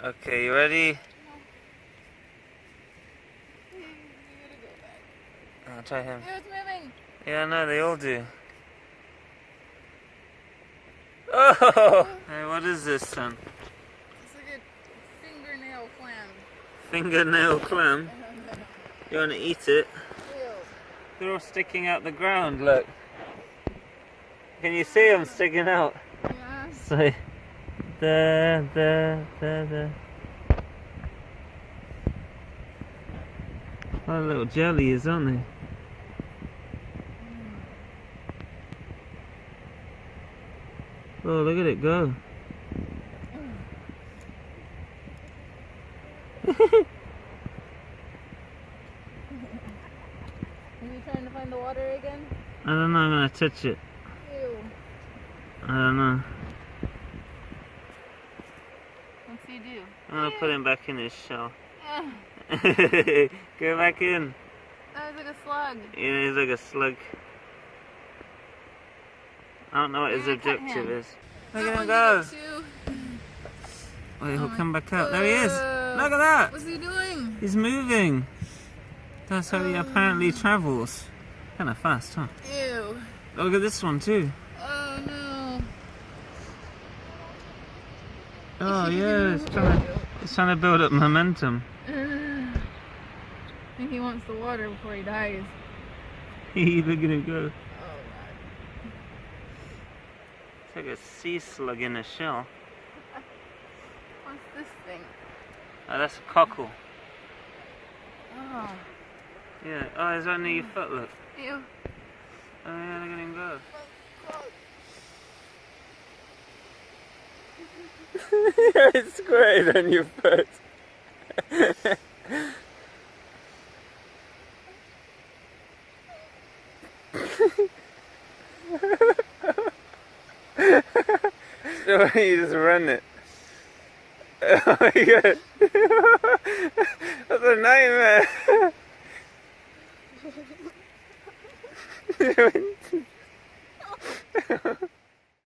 Okay, you ready? I'll try him. It's moving. Yeah, no, they all do. Oh! Hey, what is this, son? It's like a fingernail clam. Fingernail clam? You want to eat it? Ew. They're all sticking out the ground, look. Can you see them sticking out? Yeah. So, there. What little jellies, aren't they? Oh, look at it go. Are you trying to find the water again? I don't know, I'm gonna touch it. Ew. I don't know. What's he do? I'm gonna put him back in his shell. Ugh. Go back in. That was like a slug. Yeah, he's like a slug. I don't know what his Cut objective him. is. Look That at him one go. you get too. Wait, he'll my come back out. There he is. God. Look at that. What's he doing? He's moving. That's how he apparently travels. Kind of fast, huh? Ew. Look at this one too. Oh no. Oh yeah, he's trying to build up momentum. I think he wants the water before he dies. Look at him go. Oh god. It's like a sea slug in a shell. What's this thing? Oh, that's a cockle. Oh. Yeah. Oh, it's right near your foot, look. Ew. Oh yeah, look at him go. It's squared on your foot. So you just run it. Oh my god. That's a nightmare.